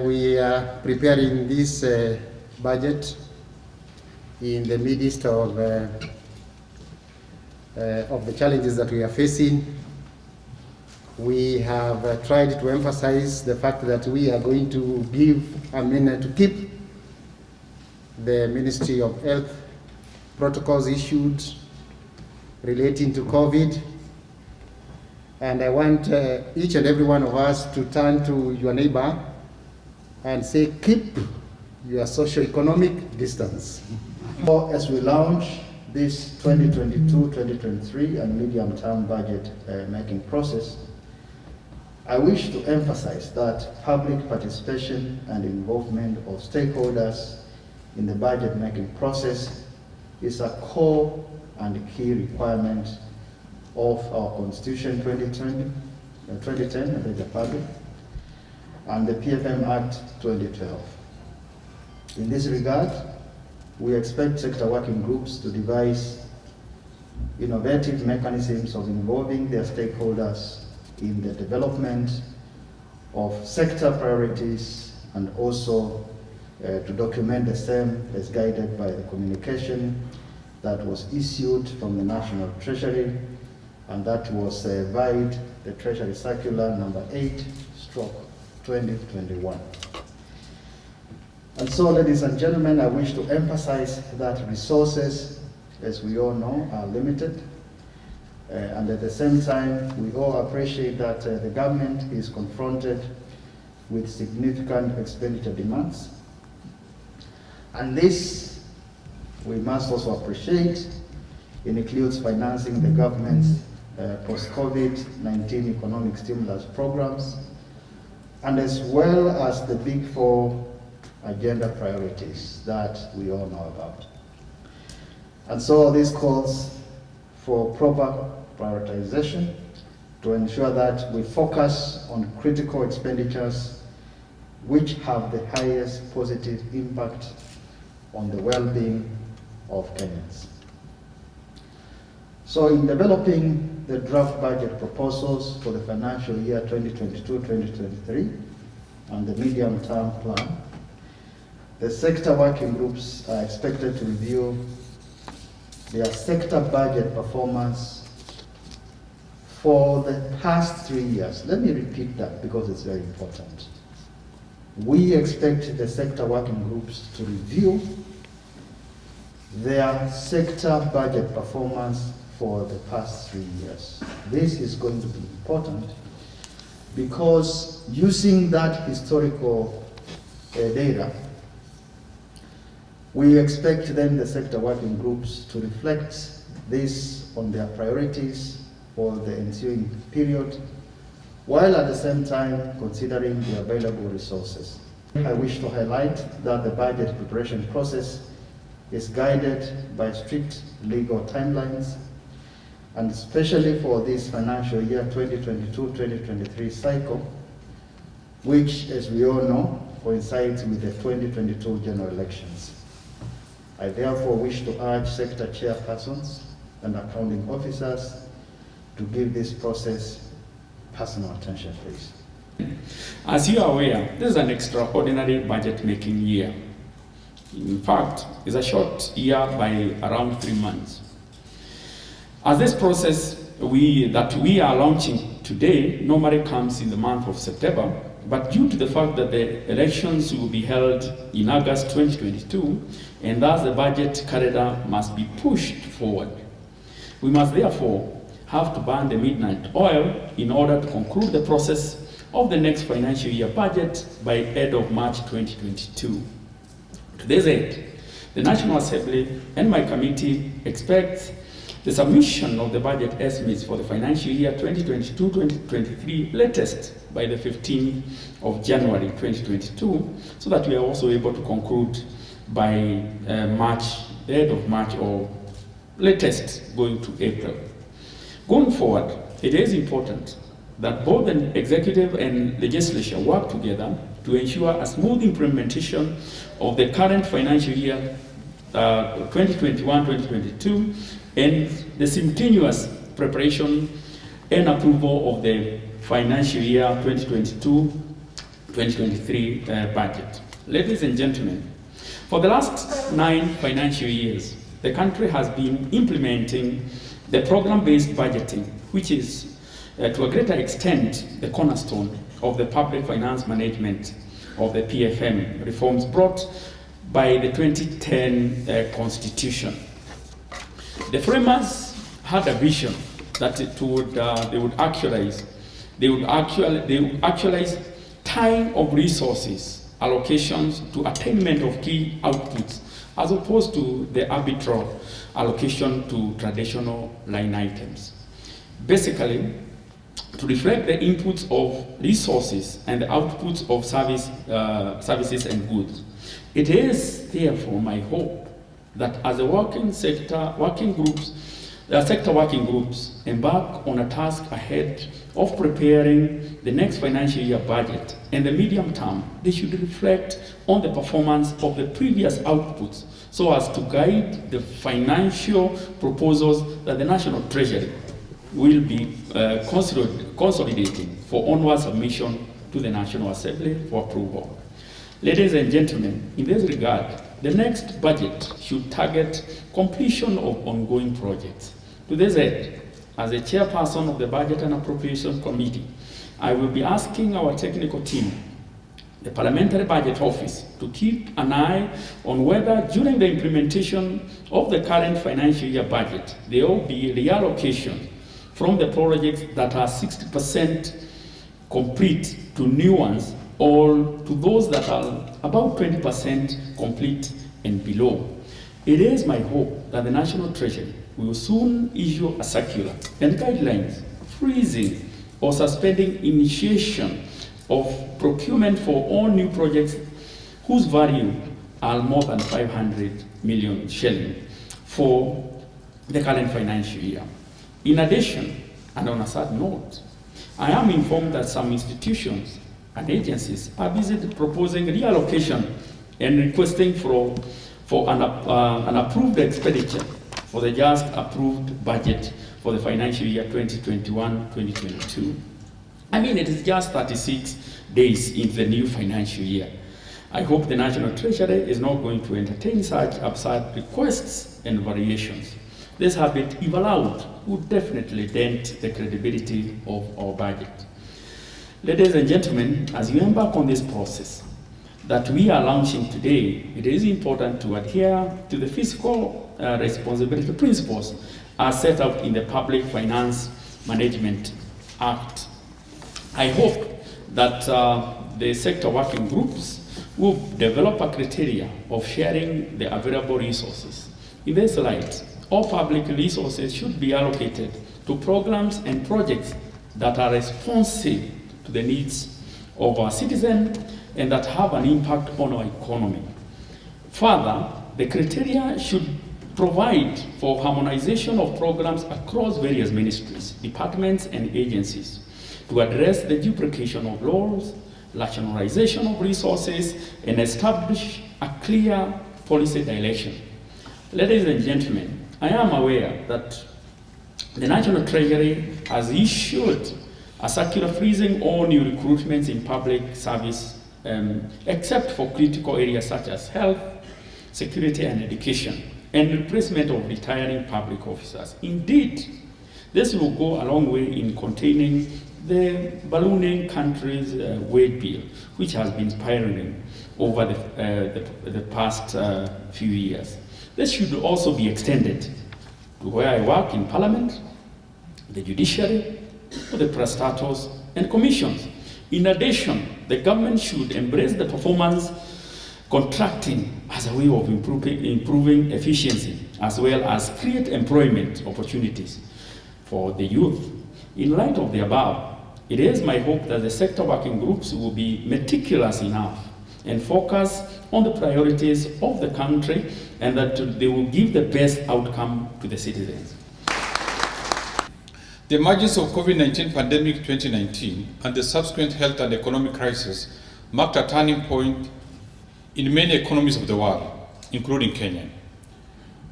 We are preparing this budget in the midst of the challenges that we are facing. We have tried to emphasize the fact that we are going to to keep the Ministry of Health protocols issued relating to COVID. And I want each and every one of us to turn to your neighbor and say, keep your socio-economic distance. As we launch this 2022-2023 and medium-term budget making process, I wish to emphasize that public participation and involvement of stakeholders in the budget making process is a core and key requirement of our Constitution 2010, and the PFM Act 2012. In this regard, we expect sector working groups to devise innovative mechanisms of involving their stakeholders in the development of sector priorities, and also to document the same as guided by the communication that was issued from the National Treasury, and that was via the Treasury Circular number 8/2021. And so, ladies and gentlemen, I wish to emphasize that resources, as we all know, are limited. And at the same time, we all appreciate that the government is confronted with significant expenditure demands. And this, we must also appreciate, it includes financing the government's post-COVID-19 economic stimulus programs, and as well as the Big Four agenda priorities that we all know about. And so this calls for proper prioritization to ensure that we focus on critical expenditures which have the highest positive impact on the well-being of Kenyans. So in developing the draft budget proposals for the financial year 2022-2023 and the medium-term plan, the sector working groups are expected to review their sector budget performance for the past 3 years. Let me repeat that because it's very important. We expect the sector working groups to review their sector budget performance for the past 3 years. This is going to be important because using that historical data, we expect then the sector working groups to reflect this on their priorities for the ensuing period, while at the same time considering the available resources. I wish to highlight that the budget preparation process is guided by strict legal timelines, and especially for this financial year 2022-2023 cycle, which, as we all know, coincides with the 2022 general elections. I therefore wish to urge sector chairpersons and accounting officers to give this process personal attention, please. As you are aware, this is an extraordinary budget-making year. In fact, it's a short year by around 3 months. As this process that we are launching today normally comes in the month of September, but due to the fact that the elections will be held in August 2022, and thus the budget calendar must be pushed forward, we must therefore have to burn the midnight oil in order to conclude the process of the next financial year budget by end of March 2022. To this end, the National Assembly and my committee expect the submission of the budget estimates for the financial year 2022-2023 latest by the 15th of January 2022, so that we are also able to conclude by March, the end of March, or latest going to April. Going forward, it is important that both the executive and legislature work together to ensure a smooth implementation of the current financial year 2021-2022 and the simultaneous preparation and approval of the financial year 2022 2023 budget. Ladies and gentlemen, for the last 9 financial years, the country has been implementing the program-based budgeting, which is, to a greater extent, the cornerstone of the public finance management of the PFM reforms brought by the 2010 Constitution. The framers had a vision that they would actualize tying of resources, allocations to attainment of key outputs, as opposed to the arbitrary allocation to traditional line items. Basically, to reflect the inputs of resources and the outputs of services and goods. It is therefore my hope that as a sector working groups embark on a task ahead of preparing the next financial year budget and the medium term, they should reflect on the performance of the previous outputs so as to guide the financial proposals that the National Treasury will be consolidating for onward submission to the National Assembly for approval. Ladies and gentlemen, in this regard, the next budget should target completion of ongoing projects. To this end, as the chairperson of the Budget and Appropriations Committee, I will be asking our technical team, the Parliamentary Budget Office, to keep an eye on whether during the implementation of the current financial year budget, there will be reallocation from the projects that are 60% complete to new ones, or to those that are about 20% complete and below. It is my hope that the National Treasury will soon issue a circular and guidelines freezing or suspending initiation of procurement for all new projects whose value are more than 500 million shilling for the current financial year. In addition, and on a sad note, I am informed that some institutions and agencies are busy proposing reallocation and requesting for an approved expenditure for the just approved budget for the financial year 2021-2022. I mean, it is just 36 days into the new financial year. I hope the National Treasury is not going to entertain such absurd requests and variations. This habit, if allowed, would definitely dent the credibility of our budget. Ladies and gentlemen, as you embark on this process that we are launching today, it is important to adhere to the fiscal responsibility principles as set out in the Public Finance Management Act. I hope that the sector working groups will develop a criteria of sharing the available resources. In this light, all public resources should be allocated to programs and projects that are responsive to the needs of our citizens and that have an impact on our economy. Further, the criteria should provide for harmonization of programs across various ministries, departments, and agencies to address the duplication of laws, rationalization of resources, and establish a clear policy direction. Ladies and gentlemen, I am aware that the National Treasury has issued a circular freezing all new recruitments in public service, except for critical areas such as health, security, and education, and replacement of retiring public officers. Indeed, this will go a long way in containing the ballooning country's wage bill, which has been spiraling over the past few years. This should also be extended to where I work in Parliament, the judiciary, to the prestators and commissions. In addition, the government should embrace the performance contracting as a way of improving efficiency, as well as create employment opportunities for the youth. In light of the above, it is my hope that the sector working groups will be meticulous enough and focus on the priorities of the country, and that they will give the best outcome to the citizens. The emergence of COVID-19 pandemic 2019 and the subsequent health and economic crisis marked a turning point in many economies of the world, including Kenya.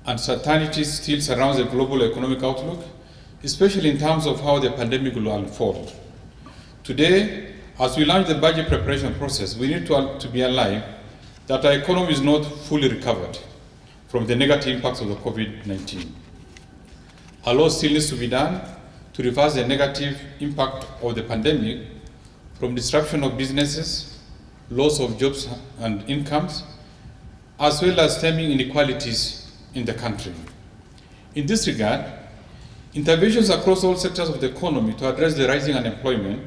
Uncertainty still surrounds the global economic outlook, especially in terms of how the pandemic will unfold. Today, As we launch the budget preparation process, we need to be alive that our economy is not fully recovered from the negative impacts of the COVID-19. A lot still needs to be done to reverse the negative impact of the pandemic, from disruption of businesses, loss of jobs and incomes, as well as stemming inequalities in the country. In this regard, interventions across all sectors of the economy to address the rising unemployment,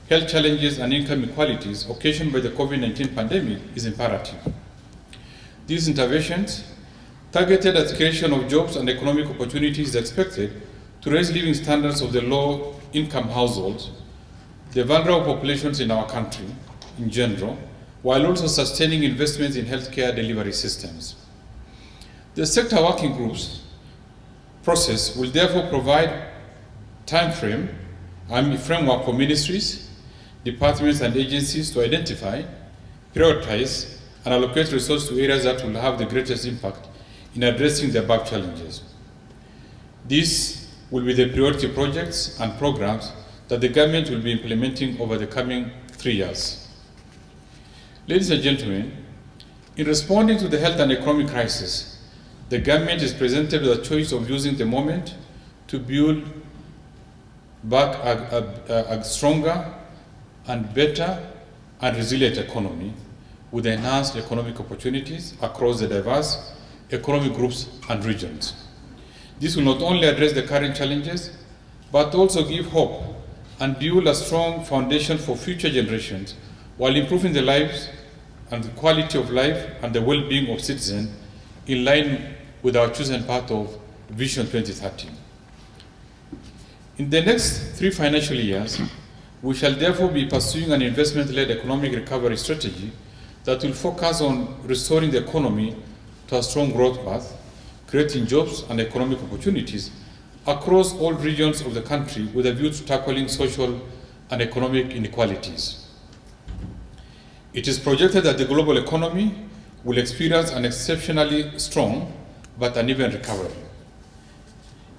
health challenges and income inequalities occasioned by the COVID-19 pandemic is imperative. These interventions, targeted at creation of jobs and economic opportunities, is expected to raise living standards of the low-income households, the vulnerable populations in our country in general, while also sustaining investments in healthcare delivery systems. The sector working groups process will therefore provide framework for ministries, departments and agencies to identify, prioritize, and allocate resources to areas that will have the greatest impact in addressing the above challenges. These will be the priority projects and programs that the government will be implementing over the coming 3 years. Ladies and gentlemen, in responding to the health and economic crisis, the government is presented with a choice of using the moment to build back a stronger and better and resilient economy with enhanced economic opportunities across the diverse economic groups and regions. This will not only address the current challenges, but also give hope and build a strong foundation for future generations while improving the lives and the quality of life and the well-being of citizens in line with our chosen path of Vision 2030. In the next 3 financial years, we shall therefore be pursuing an investment-led economic recovery strategy that will focus on restoring the economy to a strong growth path, creating jobs and economic opportunities across all regions of the country with a view to tackling social and economic inequalities. It is projected that the global economy will experience an exceptionally strong but uneven recovery.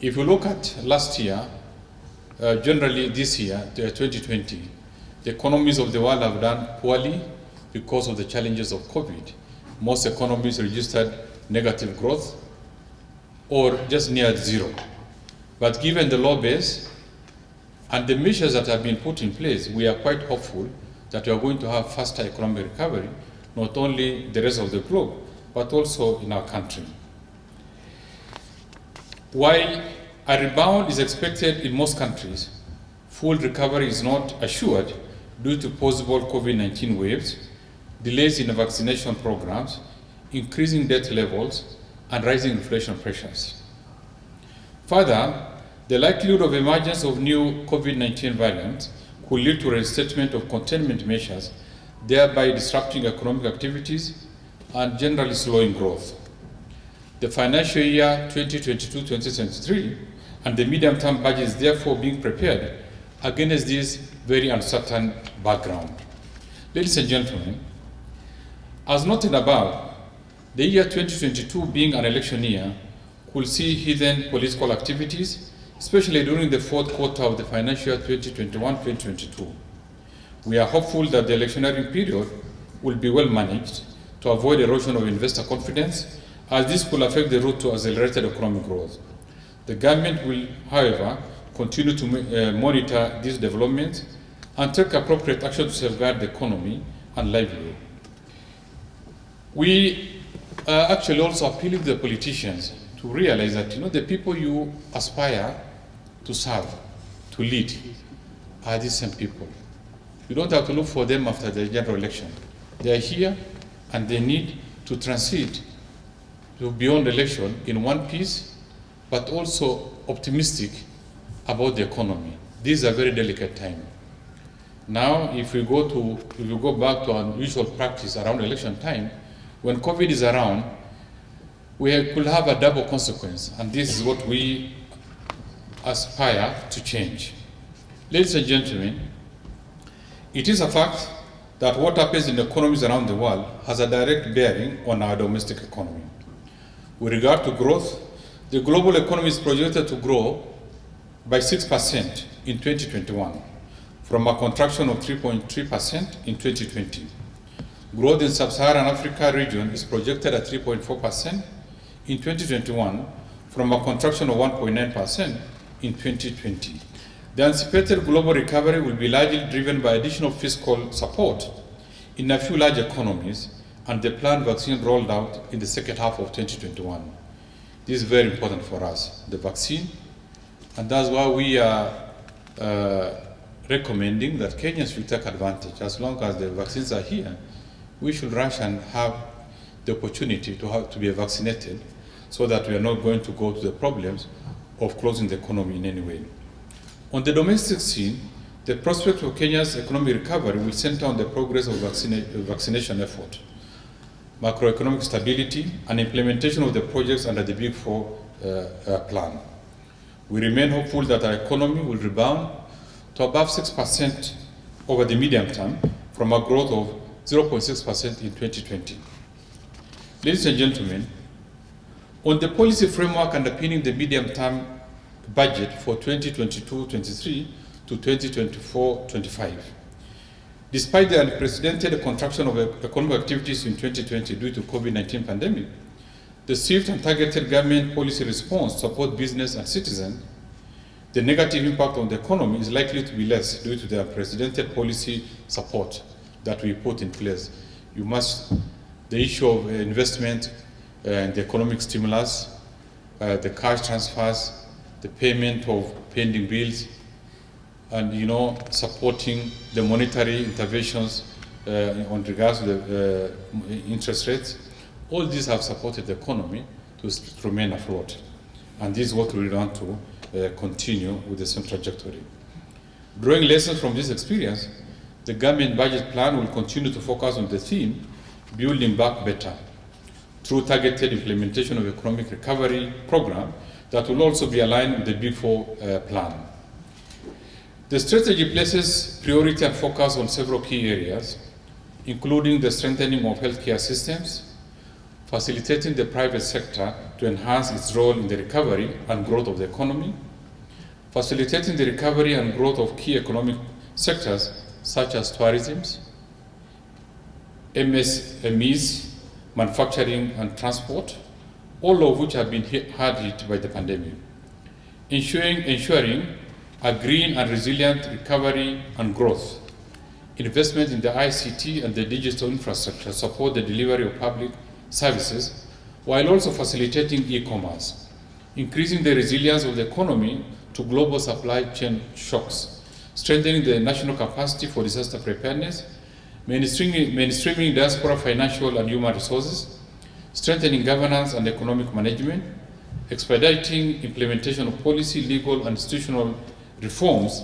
If you look at last year, generally this year, 2020, the economies of the world have done poorly because of the challenges of COVID. Most economies registered negative growth or just near zero. But given the low base and the measures that have been put in place, we are quite hopeful that we are going to have faster economic recovery, not only the rest of the globe, but also in our country. While a rebound is expected in most countries, full recovery is not assured due to possible COVID-19 waves, delays in vaccination programs, increasing debt levels, and rising inflation pressures. Further, the likelihood of emergence of new COVID-19 variants could lead to reinstatement of containment measures, thereby disrupting economic activities and generally slowing growth. The financial year 2022-2023 and the medium-term budget is therefore being prepared against this very uncertain background. Ladies and gentlemen, as noted above, the year 2022 being an election year could see hidden political activities, especially during the 4th quarter of the financial year 2021-2022. We are hopeful that the electioneering period will be well managed to avoid erosion of investor confidence, as this could affect the route to accelerated economic growth. The government will, however, continue to monitor these developments and take appropriate action to safeguard the economy and livelihood. We are actually also appealing to the politicians to realize that the people you aspire to serve, to lead, are these same people. You don't have to look for them after the general election. They are here and they need to transit to beyond election in one piece, but also optimistic about the economy. This is a very delicate time. Now, if we go back to our usual practice around election time, when COVID is around, we could have a double consequence, and this is what we aspire to change. Ladies and gentlemen, it is a fact that what happens in economies around the world has a direct bearing on our domestic economy. With regard to growth, the global economy is projected to grow by 6% in 2021, from a contraction of 3.3% in 2020. Growth in Sub-Saharan Africa region is projected at 3.4% in 2021 from a contraction of 1.9% in 2020. The anticipated global recovery will be largely driven by additional fiscal support in a few large economies and the planned vaccine rolled out in the second half of 2021. This is very important for us, the vaccine, and that's why we are recommending that Kenyans should take advantage. As long as the vaccines are here, we should rush and have the opportunity to be vaccinated so that we are not going to go to the problems of closing the economy in any way. On the domestic scene, the prospect for Kenya's economic recovery will center on the progress of vaccination effort, macroeconomic stability, and implementation of the projects under the Big Four plan. We remain hopeful that our economy will rebound to above 6% over the medium term from a growth of 0.6% in 2020. Ladies and gentlemen, on the policy framework underpinning the medium-term budget for 2022-23 to 2024-25, despite the unprecedented contraction of economic activities in 2020 due to COVID-19 pandemic, the swift and targeted government policy response to support business and citizens, the negative impact on the economy is likely to be less due to the unprecedented policy support that we put in place. The issue of investment and the economic stimulus, the cash transfers, the payment of pending bills, and supporting the monetary interventions on regards to the interest rates. All these have supported the economy to remain afloat, and this is what we want to continue with the same trajectory. Drawing lessons from this experience, the government budget plan will continue to focus on the theme, building back better, through targeted implementation of economic recovery program that will also be aligned with the Big Four plan. The strategy places priority and focus on several key areas, including the strengthening of healthcare systems, facilitating the private sector to enhance its role in the recovery and growth of the economy, facilitating the recovery and growth of key economic sectors such as tourism, MSMEs, manufacturing and transport, all of which have been hard hit by the pandemic. Ensuring a green and resilient recovery and growth. Investment in the ICT and the digital infrastructure support the delivery of public services, while also facilitating e-commerce. Increasing the resilience of the economy to global supply chain shocks. Strengthening the national capacity for disaster preparedness, mainstreaming diaspora financial and human resources, strengthening governance and economic management, expediting implementation of policy, legal, and institutional reforms,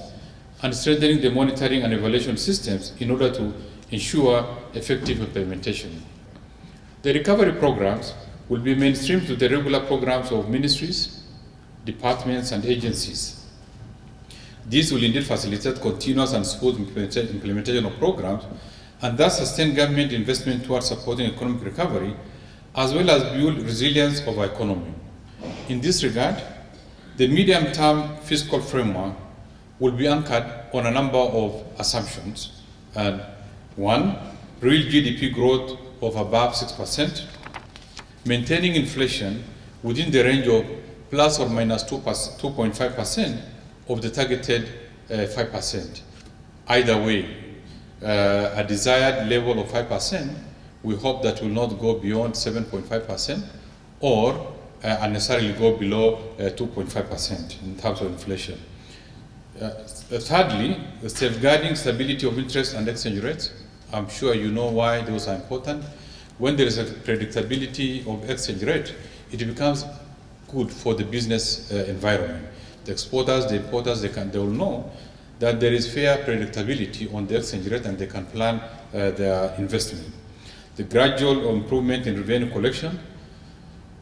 and strengthening the monitoring and evaluation systems in order to ensure effective implementation. The recovery programs will be mainstreamed to the regular programs of ministries, departments, and agencies. This will indeed facilitate continuous and smooth implementation of programs and thus sustain government investment towards supporting economic recovery as well as build resilience of our economy. In this regard, the medium-term fiscal framework will be anchored on a number of assumptions. And one, real GDP growth of above 6%, maintaining inflation within the range of plus or minus 2.5% of the targeted 5%. Either way, a desired level of 5%, we hope that will not go beyond 7.5% or unnecessarily go below 2.5% in terms of inflation. Thirdly, safeguarding stability of interest and exchange rates. I'm sure you know why those are important. When there is a predictability of exchange rate, it becomes good for the business environment. The exporters, the importers, they will know that there is fair predictability on the exchange rate and they can plan their investment. The gradual improvement in revenue collection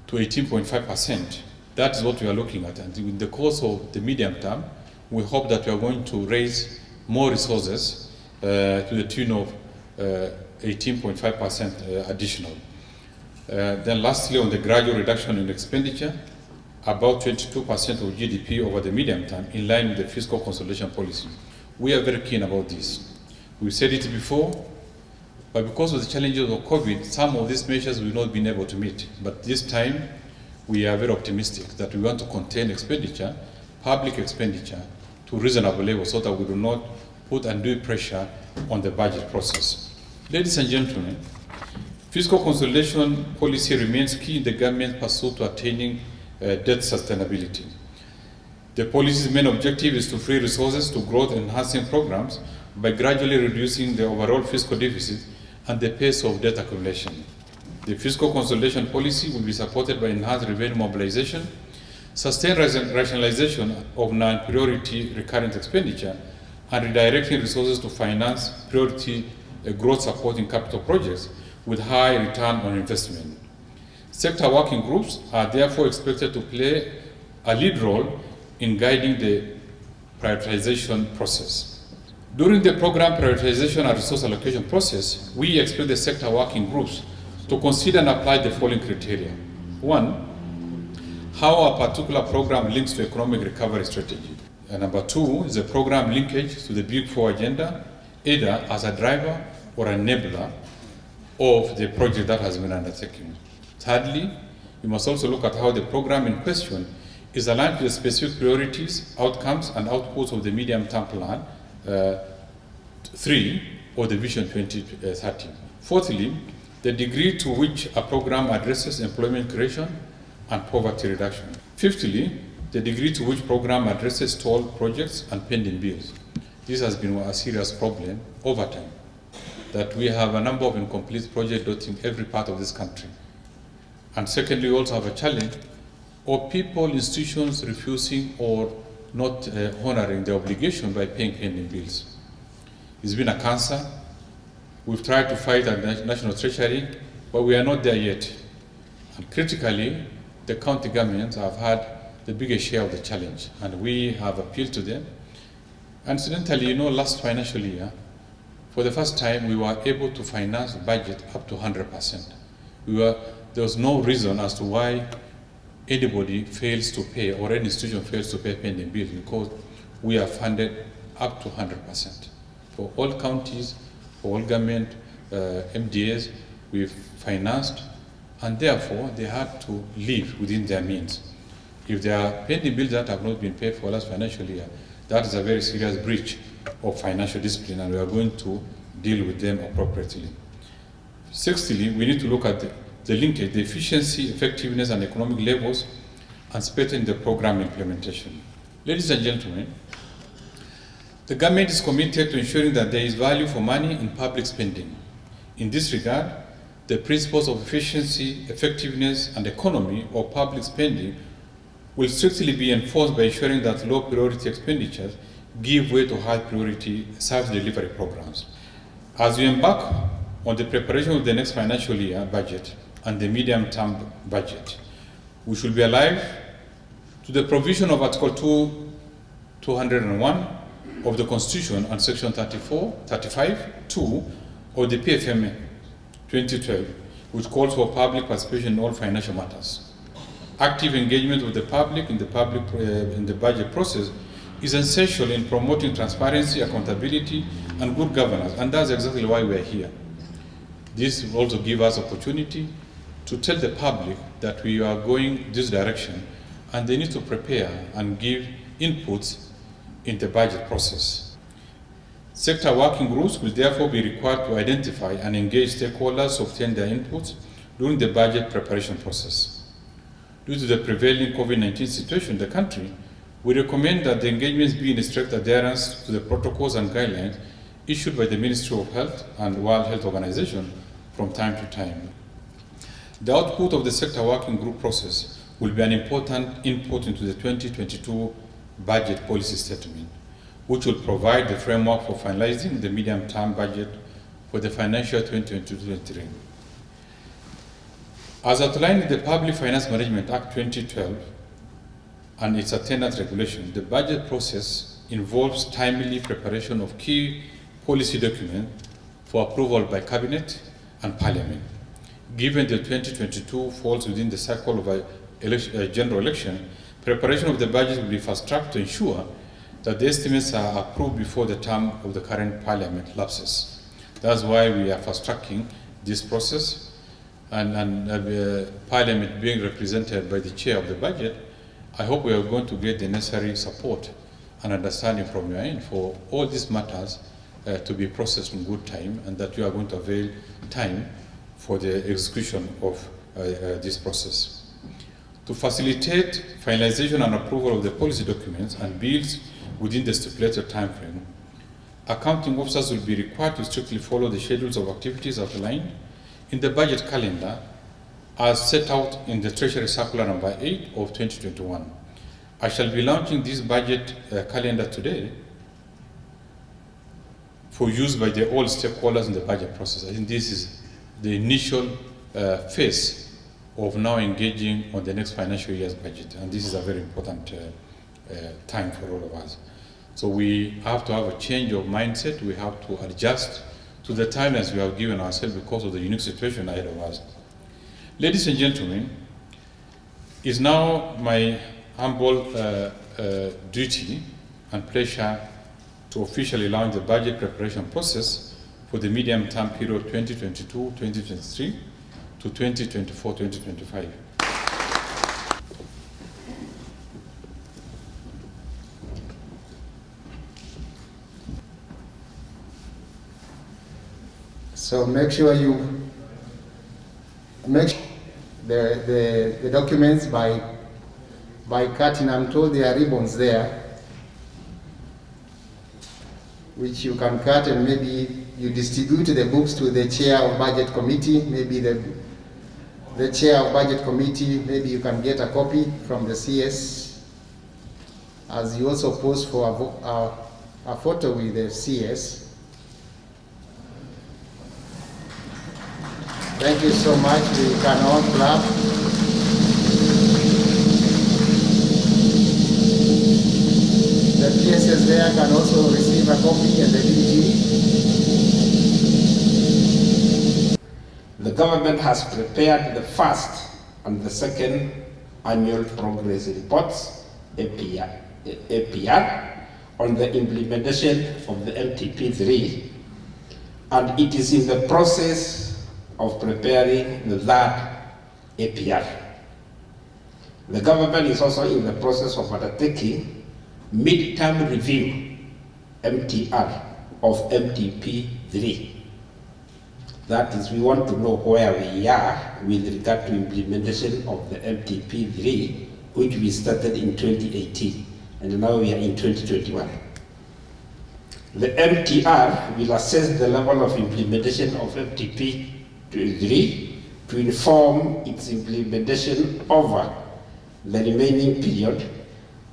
to 18.5%, that is what we are looking at. And in the course of the medium term, we hope that we are going to raise more resources to the tune of 18.5% additional. Then lastly, on the gradual reduction in expenditure, about 22% of GDP over the medium term, in line with the fiscal consolidation policy. We are very keen about this. We've said it before, but because of the challenges of COVID, some of these measures we've not been able to meet. But this time, we are very optimistic that we want to contain expenditure, public expenditure, to reasonable levels so that we do not put undue pressure on the budget process. Ladies and gentlemen, fiscal consolidation policy remains key in the government's pursuit to attaining debt sustainability. The policy's main objective is to free resources to growth-enhancing programs by gradually reducing the overall fiscal deficit and the pace of debt accumulation. The fiscal consolidation policy will be supported by enhanced revenue mobilization, sustained rationalization of non-priority recurrent expenditure, and redirecting resources to finance priority growth-supporting capital projects with high return on investment. Sector working groups are therefore expected to play a lead role in guiding the prioritization process. During the program prioritization and resource allocation process, we expect the sector working groups to consider and apply the following criteria. 1, how a particular program links to economic recovery strategy. And number 2 is the program linkage to the Big Four agenda, either as a driver or enabler of the project that has been undertaken. Thirdly, we must also look at how the program in question is aligned to the specific priorities, outcomes, and outputs of the medium-term plan 3 or the Vision 2030. Fourthly, the degree to which a program addresses employment creation and poverty reduction. Fifthly, the degree to which program addresses stalled projects and pending bills. This has been a serious problem over time, that we have a number of incomplete projects dotting every part of this country. And secondly, we also have a challenge of people, institutions refusing or not honoring the obligation by paying pending bills. It's been a cancer. We've tried to fight at the National Treasury, but we are not there yet. And critically, the county governments have had the biggest share of the challenge, and we have appealed to them. Incidentally, last financial year, for the first time, we were able to finance the budget up to 100%. There was no reason as to why anybody fails to pay or any institution fails to pay pending bills, because we are funded up to 100%. For all counties, for all government MDAs, we've financed, and therefore they had to live within their means. If there are pending bills that have not been paid for last financial year, that is a very serious breach of financial discipline, and we are going to deal with them appropriately. Sixthly, we need to look at the linkage, the efficiency, effectiveness, and economic levels, and strengthen the program implementation. Ladies and gentlemen, the government is committed to ensuring that there is value for money in public spending. In this regard, the principles of efficiency, effectiveness, and economy of public spending will strictly be enforced by ensuring that low priority expenditures give way to high priority service delivery programs. As we embark on the preparation of the next financial year budget and the medium-term budget, we should be alive to the provision of Article 201 of the Constitution and Section 35(2) of the PFMA 2012, which calls for public participation in all financial matters. Active engagement with the public in the budget process is essential in promoting transparency, accountability, and good governance, and that's exactly why we are here. This will also give us opportunity to tell the public that we are going this direction, and they need to prepare and give inputs in the budget process. Sector working groups will therefore be required to identify and engage stakeholders to obtain their inputs during the budget preparation process. Due to the prevailing COVID-19 situation in the country, we recommend that the engagements be in strict adherence to the protocols and guidelines issued by the Ministry of Health and World Health Organization from time to time. The output of the sector working group process will be an important input into the 2022 budget policy statement, which will provide the framework for finalizing the medium-term budget for the financial 2022-23. As outlined in the Public Finance Management Act 2012 and its attendant regulation, the budget process involves timely preparation of key policy documents for approval by Cabinet and Parliament. Given the 2022 falls within the cycle of a general election, preparation of the budget will be fast-tracked to ensure that the estimates are approved before the term of the current parliament lapses. That's why we are fast-tracking this process, and parliament being represented by the chair of the budget, I hope we are going to get the necessary support and understanding from your end for all these matters to be processed in good time, and that you are going to avail time for the execution of this process. To facilitate finalization and approval of the policy documents and bills within the stipulated time frame, accounting officers will be required to strictly follow the schedules of activities outlined in the budget calendar as set out in the Treasury Circular number 8 of 2021. I shall be launching this budget calendar today for use by all stakeholders in the budget process. I think this is the initial phase of now engaging on the next financial year's budget, and this is a very important time for all of us. So we have to have a change of mindset. We have to adjust to the timelines we have given ourselves because of the unique situation ahead of us. Ladies and gentlemen, it's now my humble duty and pleasure to officially launch the budget preparation process for the medium-term period 2022-2023 to 2024-2025. So make sure you make the documents by cutting. I'm told there are ribbons there which you can cut, and maybe you distribute the books to the chair of budget committee. Maybe the chair of budget committee, maybe you can get a copy from the CS, as you also post for a photo with the CS. Thank you so much. We can all clap. The PSS there can also receive a copy, and the DG. The government has prepared the first and the second annual progress reports, APR, on the implementation of the MTP3, and it is in the process of preparing the third APR. The government is also in the process of undertaking mid-term review, MTR, of MTP3. That is, we want to know where we are with regard to implementation of the MTP3, which we started in 2018, and now we are in 2021. The MTR will assess the level of implementation of MTP3 to inform its implementation over the remaining period,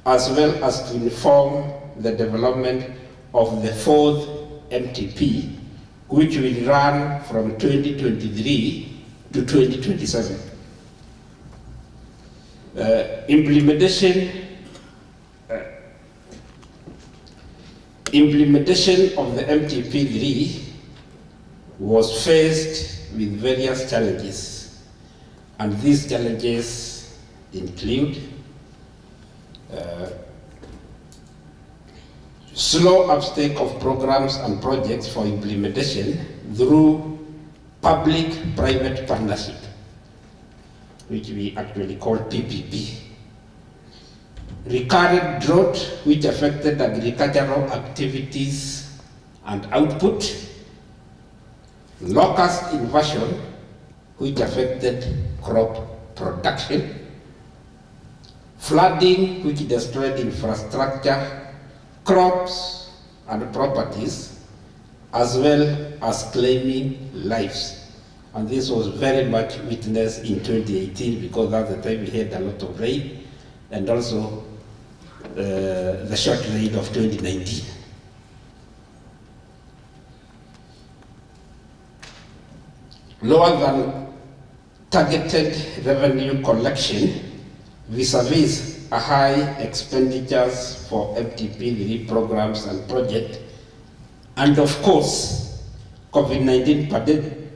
as well as to inform the development of the fourth MTP, which will run from 2023 to 2027. Implementation of the MTP3 was faced with various challenges, and these challenges include slow uptake of programs and projects for implementation through public-private partnership, which we actually call PPP. Recurrent drought, which affected agricultural activities and output. Locust invasion, which affected crop production. Flooding, which destroyed infrastructure, crops and properties, as well as claiming lives. And this was very much witnessed in 2018, because at the time we had a lot of rain, and also the short rain of 2019. Lower than targeted revenue collection vis-a-vis a high expenditures for MTP3 programs and projects, and of course, COVID-19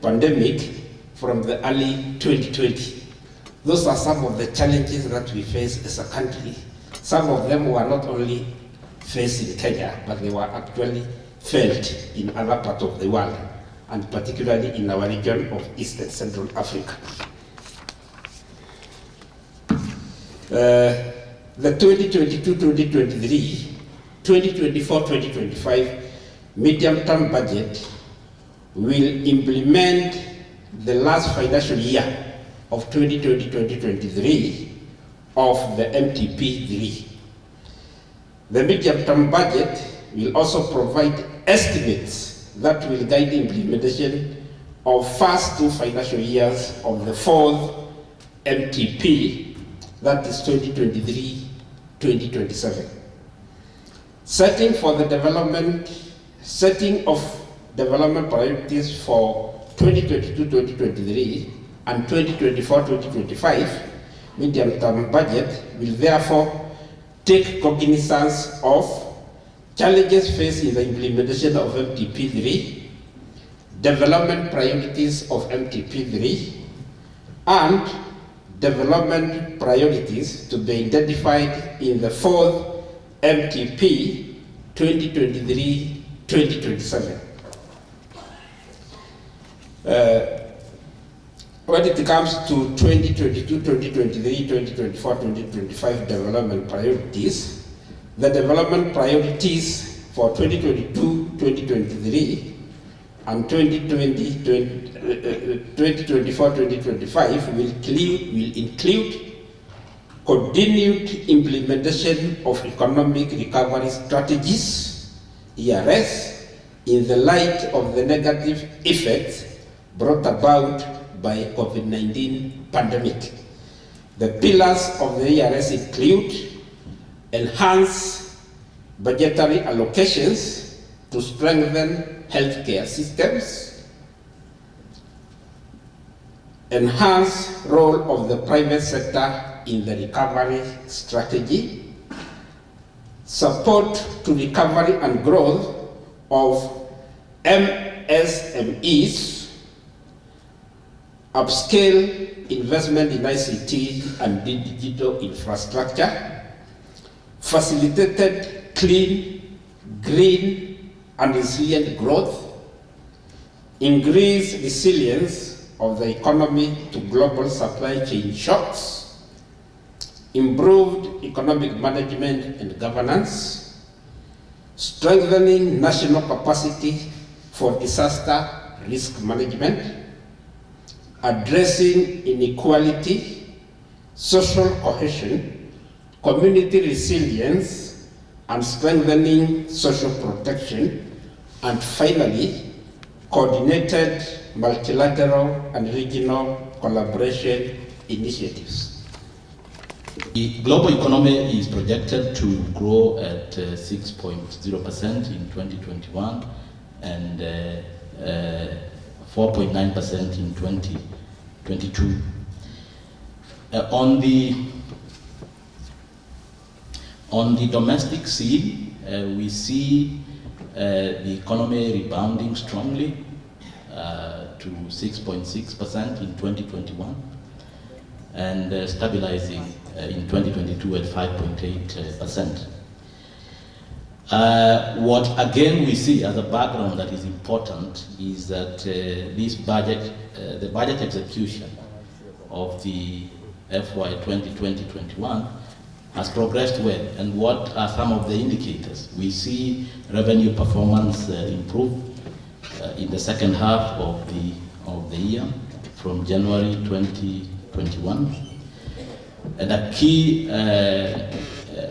pandemic from the early 2020. Those are some of the challenges that we face as a country. Some of them were not only faced in Kenya, but they were actually felt in other parts of the world, and particularly in our region of East and Central Africa. The 2022-2023, 2024-2025 medium-term budget will implement the last financial year of 2020-2023 of the MTP3. The medium-term budget will also provide estimates that will guide the implementation of first 2 financial years of the 4th MTP, that is 2023-2027. Setting of development priorities for 2022-2023 and 2024-2025 medium-term budget will therefore take cognizance of challenges faced in the implementation of MTP3, development priorities of MTP3, and development priorities to be identified in the 4th MTP 2023-2027. When it comes to 2022, 2023, 2024, 2025 development priorities, the development priorities for 2022, 2023 and 2024, 2025 will include continued implementation of economic recovery strategies, ERS, in the light of the negative effects brought about by COVID-19 pandemic. The pillars of the ERS include enhanced budgetary allocations to strengthen healthcare systems, enhanced role of the private sector in the recovery strategy, support to recovery and growth of MSMEs, upscale investment in ICT and digital infrastructure, facilitated clean, green, and resilient growth, increased resilience of the economy to global supply chain shocks, improved economic management and governance, strengthening national capacity for disaster risk management, addressing inequality, social cohesion, community resilience, and strengthening social protection, and finally, coordinated multilateral and regional collaboration initiatives. The global economy is projected to grow at 6.0% in 2021 and 4.9% in 2022. On the domestic scene, we see the economy rebounding strongly to 6.6% in 2021 and stabilizing in 2022 at 5.8%. What again we see as a background that is important is that this budget, the budget execution of the FY 2020-21 has progressed well. And what are some of the indicators? We see revenue performance improve in the second half of the year from January 2021. And a key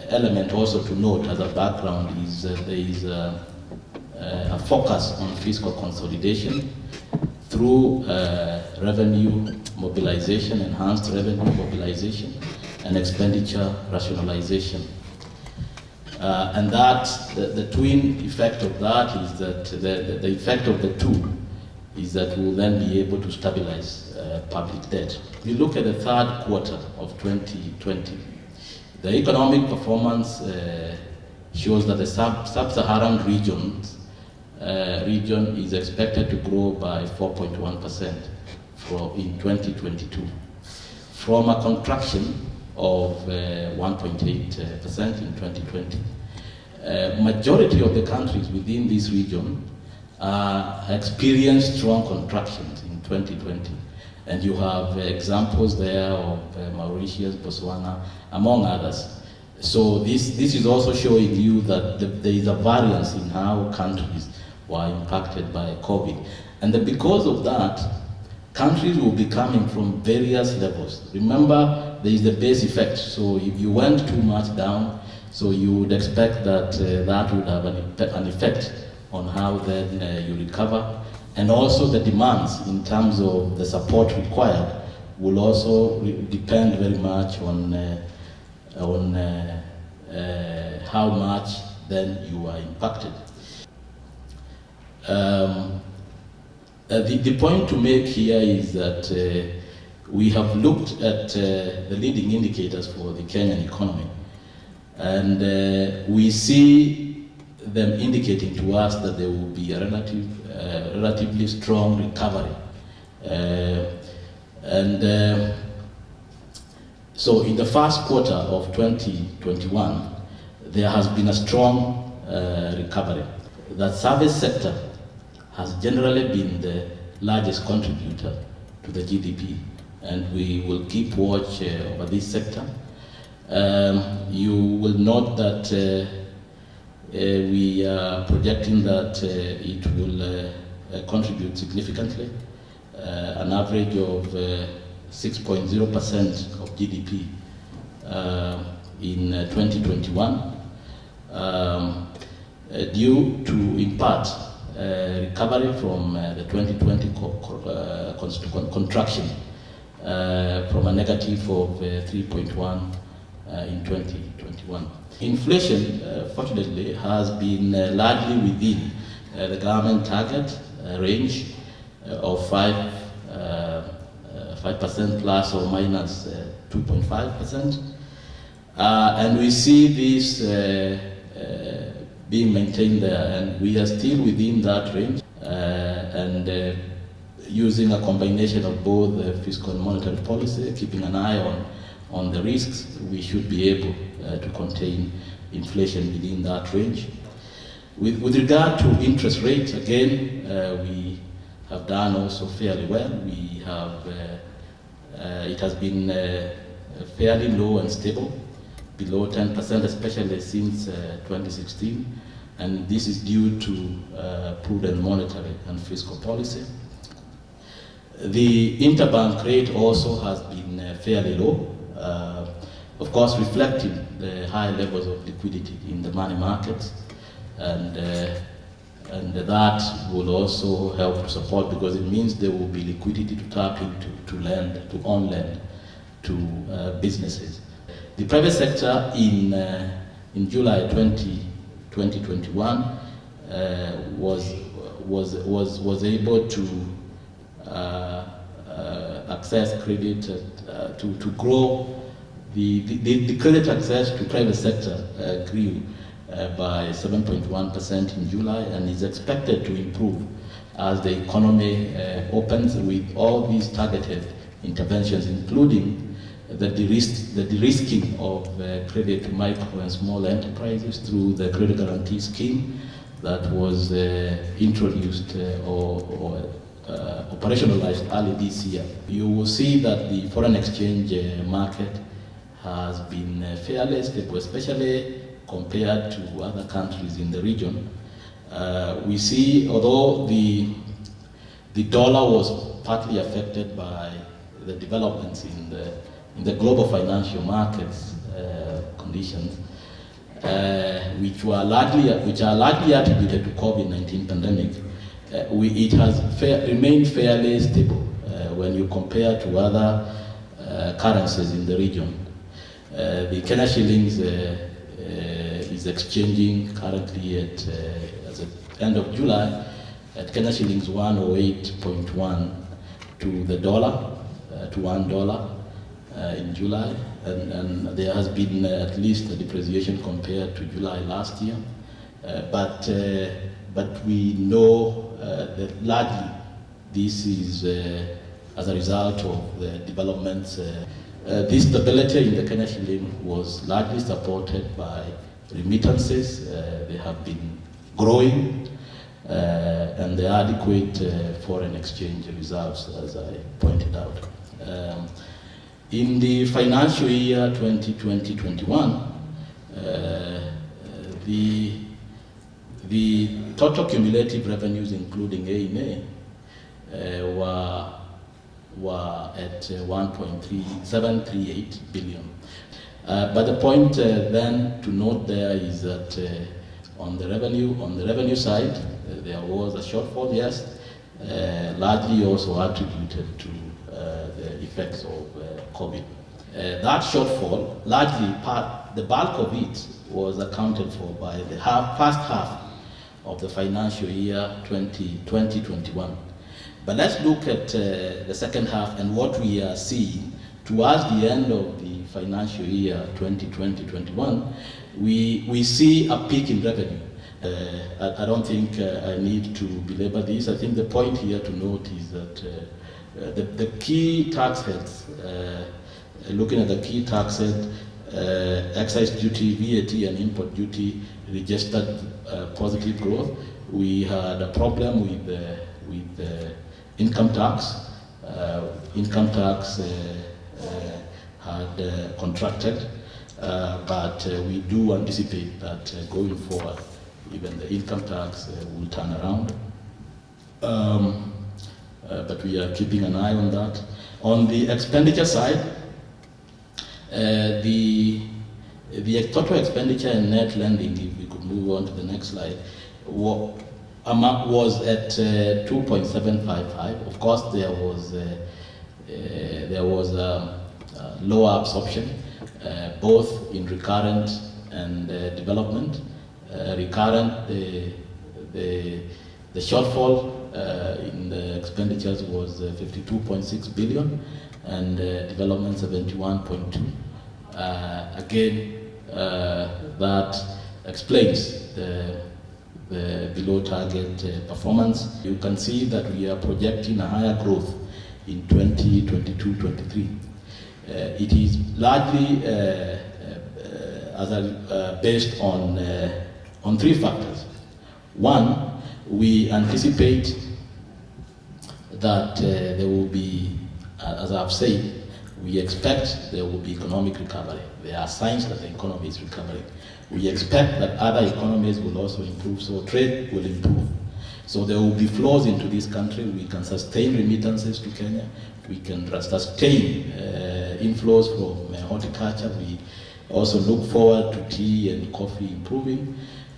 element also to note as a background is there is a focus on fiscal consolidation through revenue mobilization, enhanced revenue mobilization, and expenditure rationalization. And that, the twin effect of that is that the effect of the two is that we'll then be able to stabilize public debt. We look at the third quarter of 2020. The economic performance shows that the sub-Saharan region is expected to grow by 4.1% in 2022, from a contraction of 1.8% in 2020. majority of the countries within this region experienced strong contractions in 2020. And you have examples there of Mauritius, Botswana, among others. So this is also showing you that there is a variance in how countries were impacted by COVID. And that because of that, countries will be coming from various levels. Remember, there is the base effect. So if you went too much down, so you would expect that that would have an effect on how then you recover. And also the demands in terms of the support required will also depend very much on how much then you are impacted. The point to make here is that we have looked at the leading indicators for the Kenyan economy, and we see them indicating to us that there will be a relatively strong recovery. So in the first quarter of 2021, there has been a strong recovery. The service sector has generally been the largest contributor to the GDP, and we will keep watch over this sector. You will note that we are projecting that it will contribute significantly, an average of 6.0% of GDP in 2021, due to, in part, recovery from the 2020 contraction from a negative of 3.1 in 2021. Inflation, fortunately, has been largely within the government target range of 5% plus or minus 2.5%. And we see this being maintained there, and we are still within that range, and using a combination of both fiscal and monetary policy, keeping an eye on the risks, we should be able to contain inflation within that range. With regard to interest rates, again, we have done also fairly well. We have, it has been fairly low and stable, below 10%, especially since 2016, and this is due to prudent monetary and fiscal policy. The interbank rate also has been fairly low, of course reflecting the high levels of liquidity in the money markets, and that will also help to support, because it means there will be liquidity to tap into, to lend, to on-lend to businesses. The private sector in July 2021 was able to access credit to grow. The credit access to private sector grew by 7.1% in July, and is expected to improve as the economy opens, with all these targeted interventions, including the de-risking of credit to micro and small enterprises through the credit guarantee scheme that was introduced or operationalized early this year. You will see that the foreign exchange market has been fairly stable, especially compared to other countries in the region. We see, although the dollar was partly affected by the developments in the global financial markets conditions, which are largely attributed to COVID-19 pandemic, it has remained fairly stable when you compare to other currencies in the region. The Kenya shillings is exchanging currently at the end of July at Kenya shillings 108.1 to the dollar, to $1 in July, and there has been at least a depreciation compared to July last year, but we know that largely this is as a result of the developments. This stability in the Kenya shilling was largely supported by remittances, they have been growing, and the adequate foreign exchange reserves, as I pointed out. In the financial year 2020-21, the total cumulative revenues, including A&A, were at 1.3738 billion. But the point then to note there is that on the revenue side, there was a shortfall, yes, largely also attributed to the effects of COVID. That shortfall, largely the bulk of it was accounted for by the first half of the financial year 2020-21. But let's look at the second half and what we are seeing towards the end of the financial year 2020-21. We see a peak in revenue. I don't think I need to belabor this. I think the point here to note is that the key tax heads, looking at the key tax head, excise duty, VAT and import duty registered positive growth. We had a problem with income tax. Income tax had contracted, but we do anticipate that going forward, even the income tax will turn around. But we are keeping an eye on that. On the expenditure side, the total expenditure and net lending, if we could move on to the next slide, was at 2.755. Of course, there was lower absorption, both in recurrent and development. Recurrent, the shortfall in the expenditures was 52.6 billion, and development 71.2. Again, that explains the below target performance. You can see that we are projecting a higher growth in 2022-23. It is largely based on three factors. One, we anticipate that there will be, as I've said, we expect there will be economic recovery. There are signs that the economy is recovering. We expect that other economies will also improve, so trade will improve. So there will be flows into this country. We can sustain remittances to Kenya. We can sustain inflows from horticulture. We also look forward to tea and coffee improving,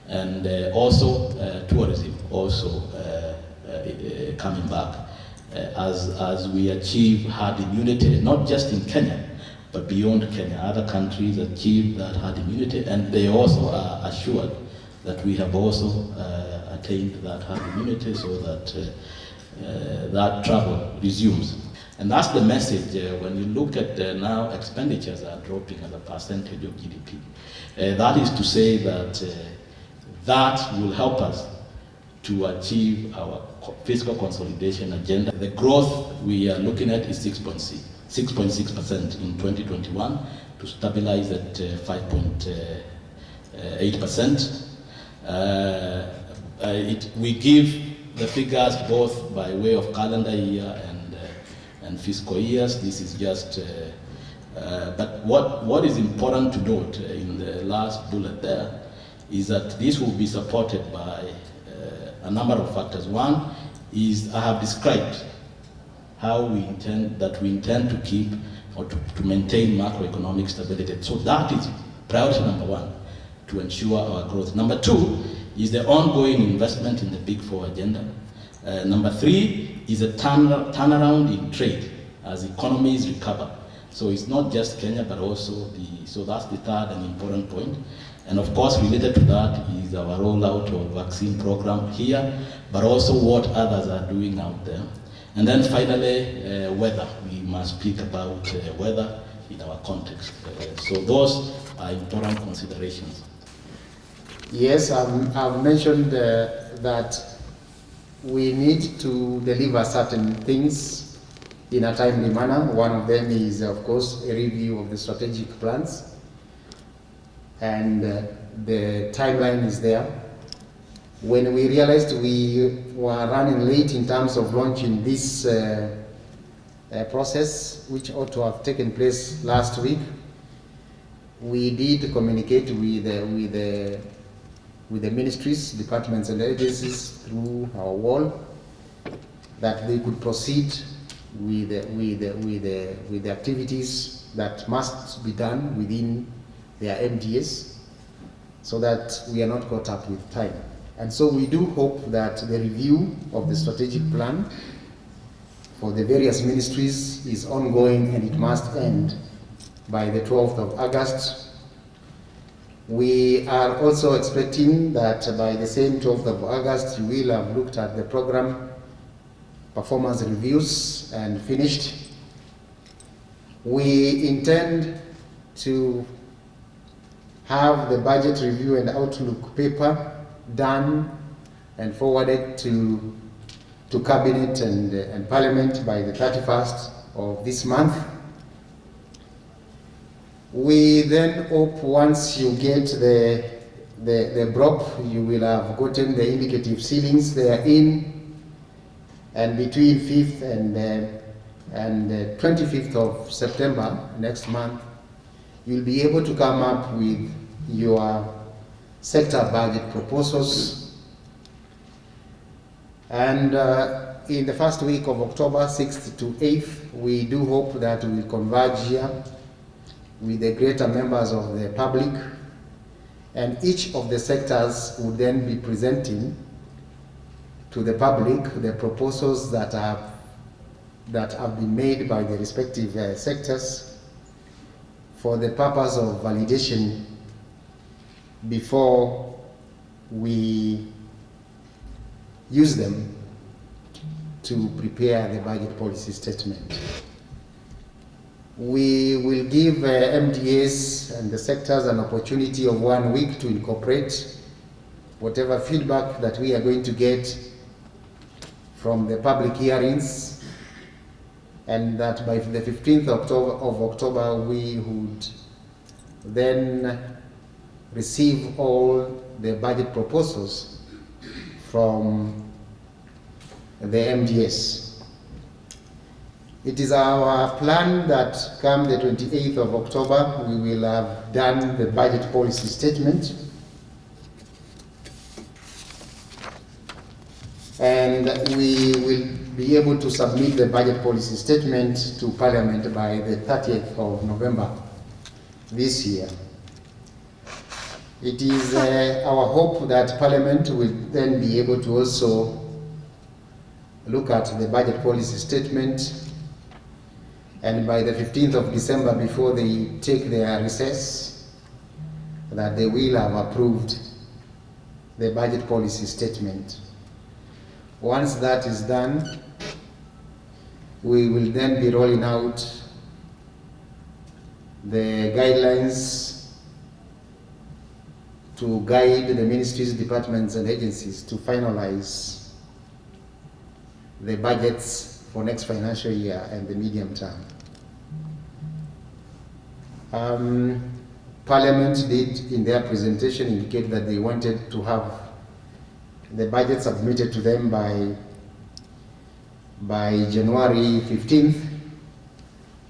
and also tourism also coming back as we achieve herd immunity, not just in Kenya, but beyond Kenya. Other countries achieve that herd immunity, and they also are assured that we have also attained that herd immunity, so that that travel resumes. And that's the message when you look at now expenditures are dropping as a percentage of GDP. That is to say that that will help us to achieve our fiscal consolidation agenda. The growth we are looking at is 6.6% in 2021 to stabilize at 5.8%. We give the figures both by way of calendar year and fiscal years. This is just, but what is important to note in the last bullet there is that this will be supported by a number of factors. One is I have described how we intend to keep or to maintain macroeconomic stability. So that is priority number one, to ensure our growth. Number two is the ongoing investment in the Big Four agenda. Number three is a turnaround in trade as economies recover. So it's not just Kenya, but also so that's the third and important point. And of course, related to that is our rollout of vaccine program here, but also what others are doing out there. And then finally, weather. We must speak about weather in our context. So those are important considerations. Yes, I've mentioned that we need to deliver certain things in a timely manner. One of them is, of course, a review of the strategic plans. and the timeline is there. When we realized we were running late in terms of launching this process, which ought to have taken place last week, we did communicate with the ministries, departments and agencies through our wall that they could proceed with the activities that must be done within their MDS, so that we are not caught up with time. And so we do hope that the review of the strategic plan for the various ministries is ongoing, and it must end by the 12th of August. We are also expecting that by the same 12th of August, you will have looked at the program performance reviews and finished. We intend to have the budget review and outlook paper done and forwarded to Cabinet and Parliament by the 31st of this month. We then hope once you get the BROP, you will have gotten the indicative ceilings therein, and between 5th and 25th of September next month, you'll be able to come up with your sector budget proposals. And in the first week of October, 6th to 8th, we do hope that we will converge here with the greater members of the public, and each of the sectors would then be presenting to the public the proposals that have been made by the respective sectors for the purpose of validation before we use them to prepare the budget policy statement. We will give MDAs and the sectors an opportunity of 1 week to incorporate whatever feedback that we are going to get from the public hearings, and that by the 15th of October we would then receive all the budget proposals from the MDS. It is our plan that come the 28th of October, we will have done the budget policy statement, and we will be able to submit the budget policy statement to Parliament by the 30th of November this year. It is our hope that Parliament will then be able to also look at the budget policy statement, and by the 15th of December, before they take their recess, that they will have approved the budget policy statement. Once that is done, we will then be rolling out the guidelines to guide the ministries, departments and agencies to finalize the budgets for next financial year and the medium term. Parliament did in their presentation indicate that they wanted to have the budget submitted to them by January 15th.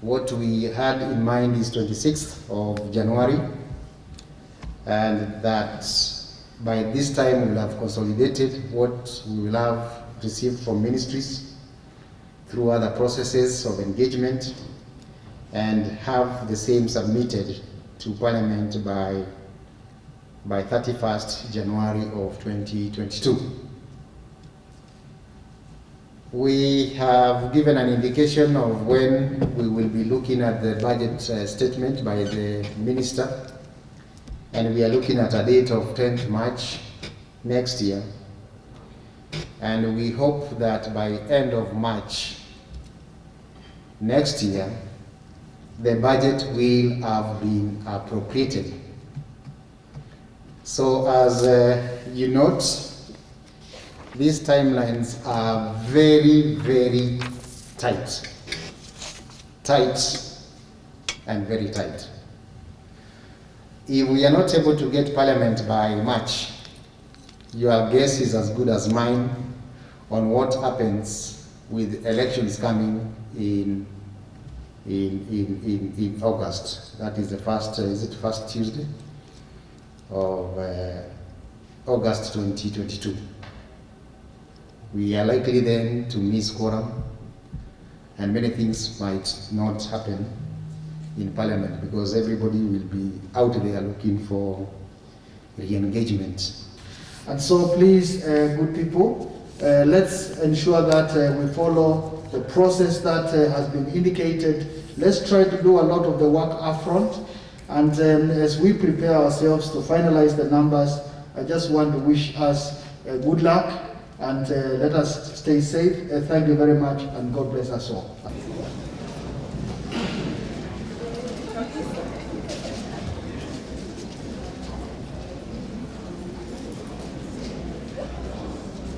What we had in mind is 26th of January, and that by this time we will have consolidated what we will have received from ministries through other processes of engagement, and have the same submitted to Parliament by 31st January of 2022. We have given an indication of when we will be looking at the budget statement by the Minister, and we are looking at a date of 10th March next year. And we hope that by end of March next year, the budget will have been appropriated. So as you note, these timelines are very, very tight. Tight and very tight. if we are not able to get Parliament by March, your guess is as good as mine on what happens with elections coming in August. That is the first Tuesday of August 2022. We are likely then to miss quorum, and many things might not happen in Parliament because everybody will be out there looking for re-engagement. And so please, good people, let's ensure that we follow the process that has been indicated. Let's try to do a lot of the work up front. And as we prepare ourselves to finalize the numbers, I just want to wish us good luck and let us stay safe. Thank you very much, and God bless us all.